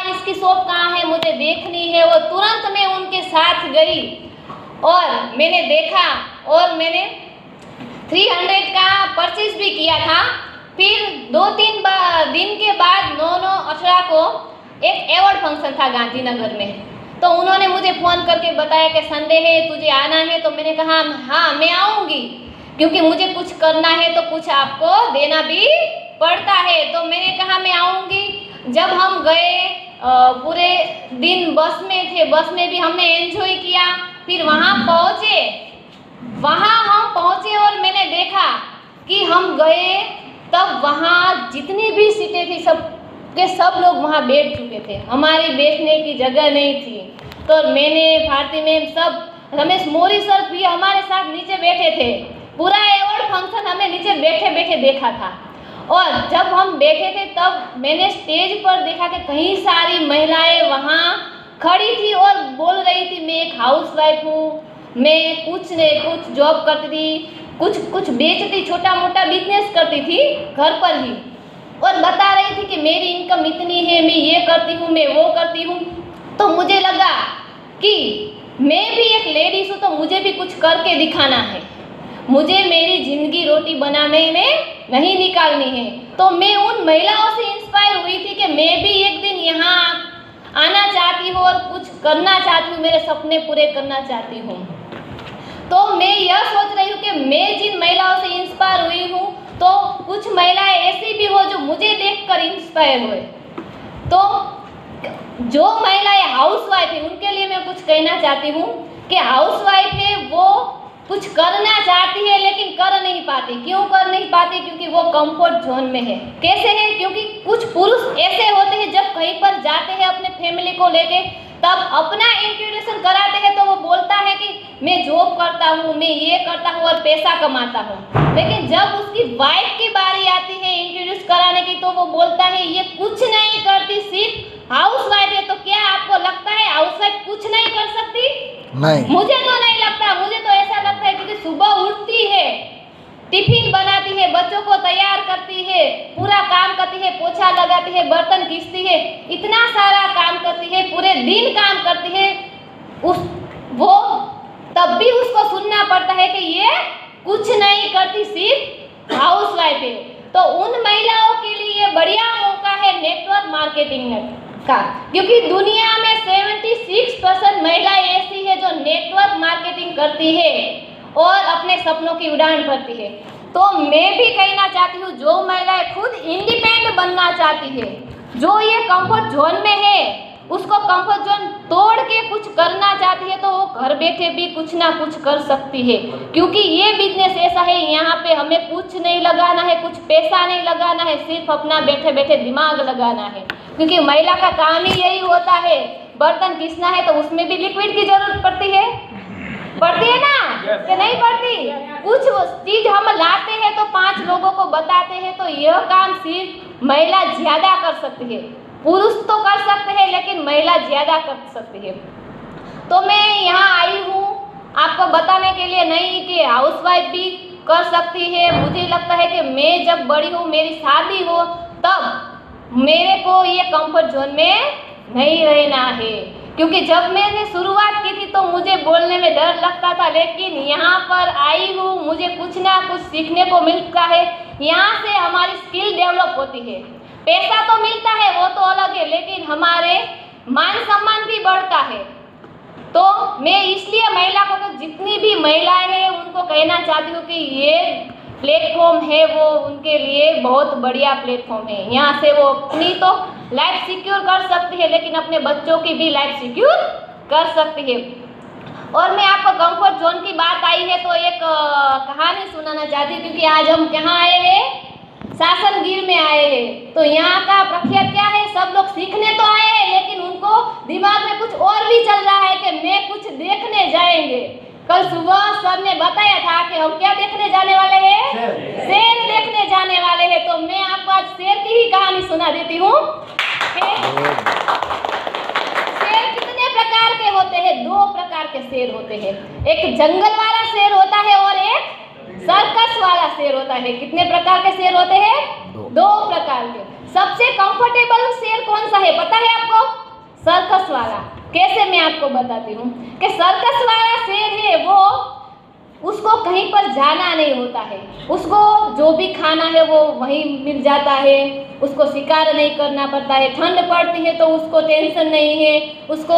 इसकी शॉप कहाँ है, मुझे देखनी है। वो तुरंत मैं उनके साथ गई और मैंने देखा और मैंने 300 का परचेज भी किया था। फिर 2-3 दिन के बाद 9/18 को एक अवार्ड फंक्शन था गांधीनगर में, तो उन्होंने मुझे फ़ोन करके बताया कि संडे है, तुझे आना है। तो मैंने कहा हाँ मैं आऊँगी, क्योंकि मुझे कुछ करना है तो कुछ आपको देना भी पड़ता है। तो मैंने कहा मैं आऊँगी। जब हम गए पूरे दिन बस में थे, बस में भी हमने एंजॉय किया। फिर वहाँ हम पहुँचे और मैंने देखा कि हम गए तब वहाँ जितनी भी सीटें थी सब के सब लोग वहाँ बैठ चुके थे, हमारी बैठने की जगह नहीं थी। तो मैंने, भारती मैम, सब, रमेश मौर्य सर भी हमारे साथ नीचे बैठे थे। पूरा अवार्ड फंक्शन हमें नीचे बैठे बैठे देखा था। और जब हम बैठे थे तब मैंने स्टेज पर देखा कि कई सारी महिलाएं वहाँ खड़ी थी और बोल रही थी मैं एक हाउसवाइफ हूँ, मैं कुछ जॉब करती थी, कुछ बेचती, छोटा मोटा बिजनेस करती थी घर पर ही, और बता रही थी कि मेरी इनकम इतनी है, मैं ये करती हूँ, मैं वो करती हूँ। तो मुझे लगा कि मैं भी एक लेडीज हूँ तो मुझे भी कुछ करके दिखाना है, मुझे मेरी ज़िंदगी रोटी बनाने में नहीं निकालनी है। तो मैं उन महिलाओं से इंस्पायर हुई थी कि मैं भी एक दिन यहाँ आना चाहती हूँ और कुछ करना चाहती हूँ, मेरे सपने पूरे करना चाहती हूँ। तो मैं यह सोच रही हूँ कि मैं जिन महिलाओं से इंस्पायर हुई हूँ तो कुछ महिलाएं ऐसी भी हो जो मुझे देखकर इंस्पायर हुए। तो जो महिलाएं हाउसवाइफ है उनके लिए मैं कुछ कहना चाहती हूँ कि हाउसवाइफ है वो कुछ करना चाहती है लेकिन कर नहीं पाती। क्यों कर नहीं पाती? क्योंकि वो कंफर्ट जोन में है। कैसे है? क्योंकि कुछ पुरुष ऐसे होते हैं जब कहीं पर जाते हैं अपने फैमिली को लेके, तब अपना इंट्रोडक्शन कराते हैं तो वो बोलता है कि मैं जॉब करता हूँ, मैं ये करता हूँ और पैसा कमाता हूँ। लेकिन जब उसकी वाइफ की बारी आती है इंट्रोड्यूस कराने की तो वो बोलता है ये कुछ नहीं करती, सिर्फ हाउसवाइफ है। तो क्या आपको लगता है हाउसवाइफ कुछ नहीं कर सकती? नहीं, मुझे तो नहीं लगता। मुझे तो ऐसा लगता है क्योंकि सुबह उठती है, टिफिन बनाती है, बच्चों को तैयार करती है, पूरा काम करती है, पोछा लगाती है, बर्तन घिसती है, इतना सारा काम करती है, पूरे दिन काम करती है, वो तब भी उसको सुनना पड़ता है कि ये कुछ नहीं करती, सिर्फ हाउसवाइफ है। तो उन महिलाओं के लिए बढ़िया मौका है नेटवर्क मार्केटिंग का, क्योंकि दुनिया में 76% महिलाएं ऐसी है जो नेटवर्क मार्केटिंग करती है और अपने सपनों की उड़ान भरती है। तो मैं भी कहना चाहती हूँ जो महिलाएं खुद इंडिपेंडेंट बनना चाहती है, जो ये कंफर्ट जोन में है, उसको कंफर्ट जोन तोड़ के कुछ करना चाहती है तो वो घर बैठे भी कुछ ना कुछ कर सकती है। क्योंकि ये बिजनेस ऐसा है, यहाँ पे हमें कुछ नहीं लगाना है, कुछ पैसा नहीं लगाना है, सिर्फ अपना बैठे बैठे दिमाग लगाना है। क्योंकि महिला का काम ही यही होता है, बर्तन घिसना है तो उसमें भी लिक्विड की जरूरत पड़ती है ना, कि नहीं पड़ती? कुछ चीज हम लाते हैं तो 5 लोगों को बताते हैं, तो यह काम सिर्फ महिला ज्यादा कर सकती है। पुरुष तो कर सकते हैं लेकिन महिला ज्यादा कर सकती है। तो मैं यहाँ आई हूँ आपको बताने के लिए नहीं कि हाउसवाइफ भी कर सकती है। मुझे लगता है कि मैं जब बड़ी हूँ, मेरी शादी हो, तब मेरे को ये कंफर्ट जोन में नहीं रहना है। क्योंकि जब मैंने शुरुआत की थी तो मुझे बोलने में डर लगता था, लेकिन यहाँ पर आई हूँ, मुझे कुछ ना कुछ सीखने को मिलता है। यहाँ से हमारी स्किल डेवलप होती है। पैसा तो मिलता है वो तो अलग है, लेकिन हमारे मान सम्मान भी बढ़ता है। तो मैं इसलिए महिला को, जितनी भी महिलाएं हैं उनको कहना चाहती हूँ कि ये प्लेटफॉर्म है वो उनके लिए बहुत बढ़िया प्लेटफॉर्म है। यहाँ से वो अपनी तो लाइफ सिक्योर कर सकती है लेकिन अपने बच्चों की भी लाइफ सिक्योर कर सकती है। और मैं आपको कंफर्ट जोन की बात आई है तो एक कहानी सुनाना चाहती हूँ, क्योंकि आज हम कहाँ आए हैं? शासनगिर में आए हैं। तो यहाँ का प्रख्यात क्या है? सब लोग सीखने तो आए हैं लेकिन उनको दिमाग में कुछ और भी चल रहा है कि मैं कुछ देखने जाएंगे। कल सुबह सर ने बताया था कि हम क्या देखने जाने वाले हैं? शेर देखने जाने वाले हैं। तो मैं आपको आज शेर की ही कहानी सुना देती हूँ। शेर कितने प्रकार के होते हैं? 2 प्रकार के शेर होते हैं। एक जंगल वाला शेर होता है और एक सर्कस वाला शेर होता है। कितने प्रकार के शेर होते हैं? दो प्रकार के। सबसे कंफर्टेबल शेर कौन सा है पता है आपको? सर्कस वाला। कैसे, मैं आपको बताती हूँ कि सर्कस वाला शेर है वो, उसको कहीं पर जाना नहीं होता है, उसको जो भी खाना है वो वहीं मिल जाता है, उसको शिकार नहीं करना पड़ता है, ठंड पड़ती है तो उसको टेंशन नहीं है, उसको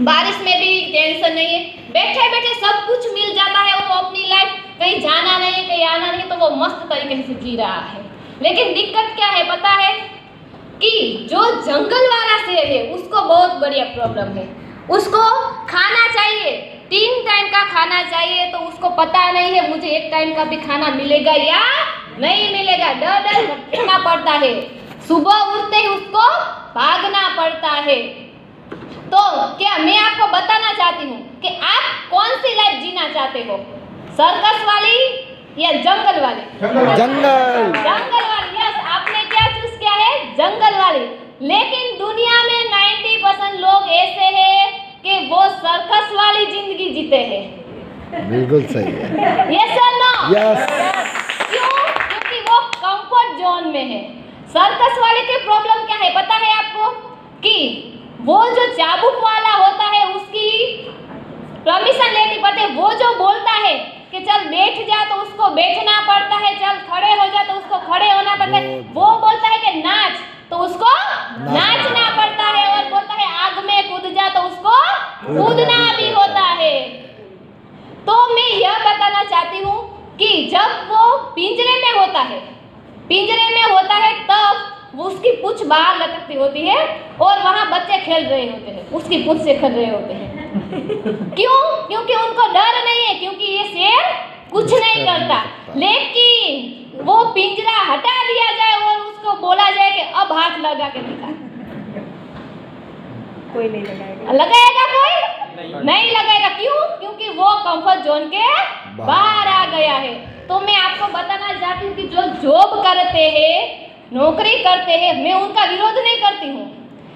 बारिश में भी टेंशन नहीं है, बैठे बैठे सब कुछ मिल जाता है, वो अपनी लाइफ कहीं जाना नहीं कहीं आना नहीं, तो वो मस्त तरीके से जी रहा है। लेकिन दिक्कत क्या है पता है कि जो जंगल वाला शेर है उसको बहुत बढ़िया प्रॉब्लम है, उसको खाना चाहिए, 3 टाइम का खाना चाहिए, तो उसको पता नहीं है मुझे 1 टाइम का भी खाना मिलेगा या नहीं मिलेगा, डर डर भटकना पड़ता है, सुबह उठते ही उसको भागना पड़ता है। तो क्या मैं आपको बताना चाहती हूँ कि आप कौन सी लाइफ जीना चाहते हो, सर्कस वाली या जंगल वाली? जंगल वाली। यस, आपने क्या चूज किया है? जंगल वाली। लेकिन दुनिया में 90% लोग ऐसे हैं कि वो सर्कस वाली जिंदगी जीते हैं। बिल्कुल सही है। यस और नो? यस। क्यों? क्योंकि वो कंफर्ट जोन में है। सर्कस वाले के प्रॉब्लम क्या है पता है आपको? कि वो जो चाबुक वाला होता है उसकी परमिशन लेनी पड़ती है, वो जो बोलता है कि चल बैठ जा तो उसको बैठना पड़ता है, चल खड़े हो जा तो उसको खड़े होना पड़ता है, वो बोलता है कि नाच तो उसको नाचना पड़ता है, और बोलता है आग में कूद जा तो उसको कूदना भी होता है। तो मैं यह बताना चाहती हूँ कि जब वो पिंजरे में होता है तब उसकी पूंछ बाहर लटकती होती है और वहाँ बच्चे खेल रहे होते हैं, उसकी पूंछ से खेल रहे होते हैं। क्यों? क्योंकि उनको डर नहीं है, क्योंकि ये शेर कुछ नहीं करता। लेकिन वो पिंजरा हटा दिया जाए और उसको बोला जाए कि अब हाथ लगा के दिखा, कोई नहीं लगाएगा। लगाएगा कोई? नहीं लगाएगा। क्यों? क्योंकि वो कंफर्ट जोन के बाहर आ गया है। तो मैं आपको बताना चाहती हूँ कि जो जॉब करते हैं, नौकरी करते हैं, मैं उनका विरोध नहीं करती हूँ,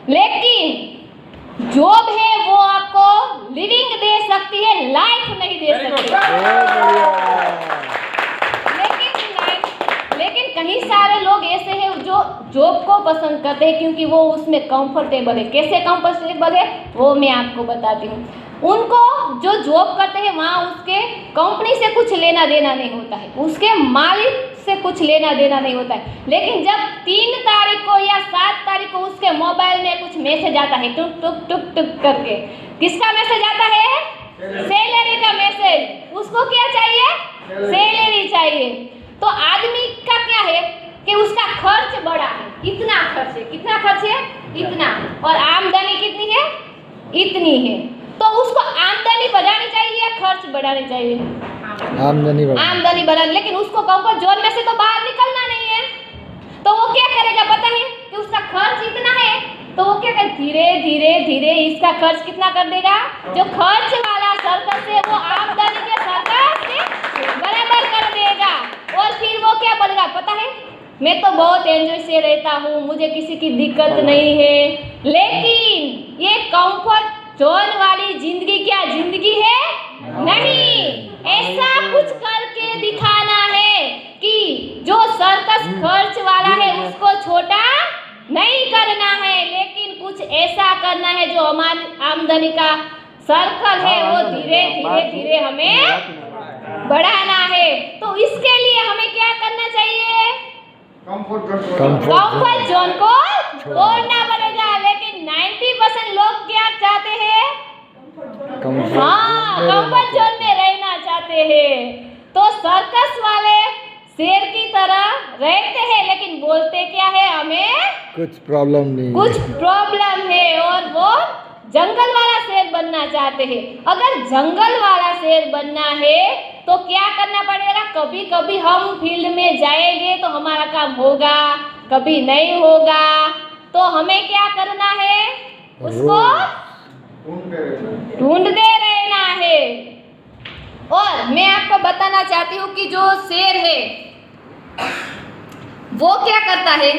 लेकिन जॉब है वो आपको लिविंग दे सकती है, लाइफ नहीं दे सकती। लेकिन कहीं सारे लोग ऐसे हैं जो जॉब को पसंद करते हैं क्योंकि वो उसमें कंफर्टेबल है। कैसे कंफर्टेबल है वो मैं आपको बताती हूँ। उनको जो जॉब करते हैं वहाँ उसके कंपनी से कुछ लेना देना नहीं होता है, उसके मालिक से कुछ लेना देना नहीं होता है। लेकिन जब 3 तारीख को या 7 तारीख को उसके मोबाइल में कुछ मैसेज आता है टुक टुक टुक टुक करके, किसका मैसेज आता है? सैलरी का मैसेज। उसको क्या चाहिए? सैलरी चाहिए। तो आदमी का क्या है कि उसका खर्च बड़ा है, इतना खर्च है। कितना खर्च है? इतना। और आमदनी कितनी है? इतनी है। तो उसको आमदनी बढ़ानी चाहिए या खर्च बढ़ानी चाहिए? आमदनी बढ़ानी। लेकिन उसको कंफर्ट जोन में से तो बाहर निकलना नहीं है, तो वो क्या करेगा पता है कि उसका खर्च इतना है, तो वो क्या करे? धीरे धीरे धीरे इसका खर्च कितना कर देगा? जो खर्च वाला सर्कस है वो आमदनी के सर्कस से बराबर कर देगा। और फिर वो क्या बोलेगा पता है? मैं तो बहुत एंजॉय से रहता हूँ, मुझे किसी की दिक्कत नहीं है। लेकिन ये कंफर्ट जोन वाली जिंदगी क्या जिंदगी है? नहीं। ऐसा कुछ करके दिखाना है कि जो सर्कस खर्च वाला है उसको छोटा नहीं करना है, लेकिन कुछ ऐसा करना है जो हमारी आमदनी का सर्कल है वो धीरे धीरे धीरे हमें बढ़ाना है। तो इसके लिए हमें क्या करना चाहिए? कंफर्ट जोन को तोड़ना पड़ेगा। लेकिन 90% लोग क्या चाहते हैं? कंफर्ट जोन में रहना चाहते हैं। तो सर्कस वाले शेर की तरह रहते हैं, लेकिन बोलते क्या है? हमें कुछ प्रॉब्लम है, और वो जंगल वाला शेर बनना चाहते हैं। अगर जंगल वाला शेर बनना है तो क्या करना पड़ेगा? कभी कभी हम फील्ड में जाएंगे तो हमारा काम होगा, कभी नहीं होगा। तो हमें क्या करना है? उसको ढूंढते रहना है। और मैं आपको बताना चाहती हूँ कि जो शेर है वो क्या करता है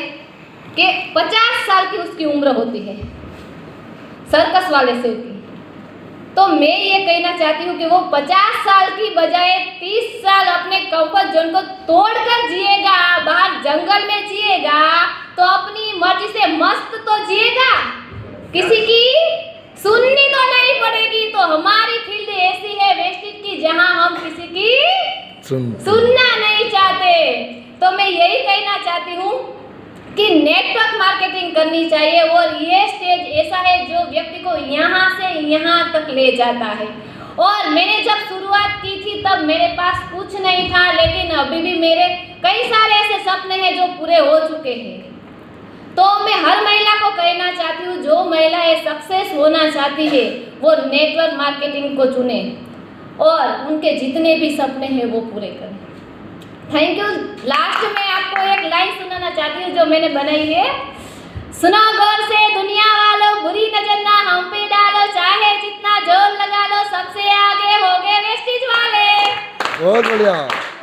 कि 50 साल की उसकी उम्र होती है सर्कस वाले शेर की। तो मैं ये कहना चाहती हूँ कि वो 50 साल की बजाय 30 साल अपने कंफर्ट जोन को तोड़कर जिएगा, बाहर जंगल में जिएगा, तो अपनी मर्जी से मस्त तो जिएगा, किसी की सुननी तो नहीं पड़ेगी। तो हमारी फील्ड ऐसी है वेस्टेज की जहाँ हम किसी की सुनना नहीं चाहते। तो मैं यही कहना चाहती हूँ कि नेटवर्क मार्केटिंग करनी चाहिए और ये स्टेज ऐसा है जो व्यक्ति को यहाँ से यहाँ तक ले जाता है। और मैंने जब शुरुआत की थी तब मेरे पास कुछ नहीं था, लेकिन अभी भी मेरे कई सारे ऐसे सपने हैं जो पूरे हो चुके हैं। तो मैं हर महिला को कहना चाहती हूँ, जो महिला ये सक्सेस होना चाहती है वो नेटवर्क मार्केटिंग को चुने और उनके जितने भी सपने हैं वो पूरे करें। Thank you. लास्ट में आपको एक लाइन सुनाना चाहती हूँ जो मैंने बनाई है। सुनो गौर से दुनिया वालों, बुरी नजर ना हम पे डालो, चाहे जितना जोर लगा लो, सबसे आगे हो गए वेस्टेज वाले। बहुत बढ़िया।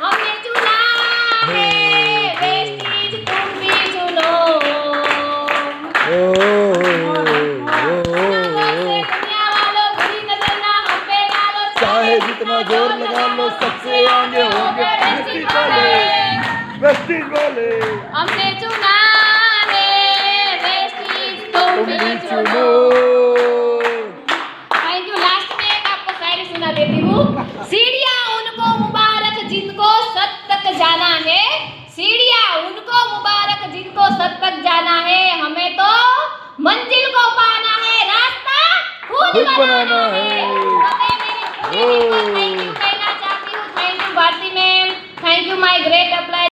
हमने चुना है वेस्टेज, तुम भी चुनो। दुनिया वालों, बुरी नजर ना हम पे डालो, चाहे जितना जोर लगा लो, सबसे आगे होंगे वेस्टेज वाले। वेस्टेज वाले हमने चुना है वेस्टेज, तुम भी चुनो। Thank you. लास्ट में एक आपको शायरी सुना देती हूँ। सीढ़ियाँ उनको मुबारक जिनको सत तक जाना है, सीढ़ियाँ उनको मुबारक जिनको सत तक जाना है, हमें तो मंजिल को पाना है, रास्ता खुद बनाना है। थैंक यू कहना चाहती हूँ। Thank you Bharti ma'am, thank you my great apply.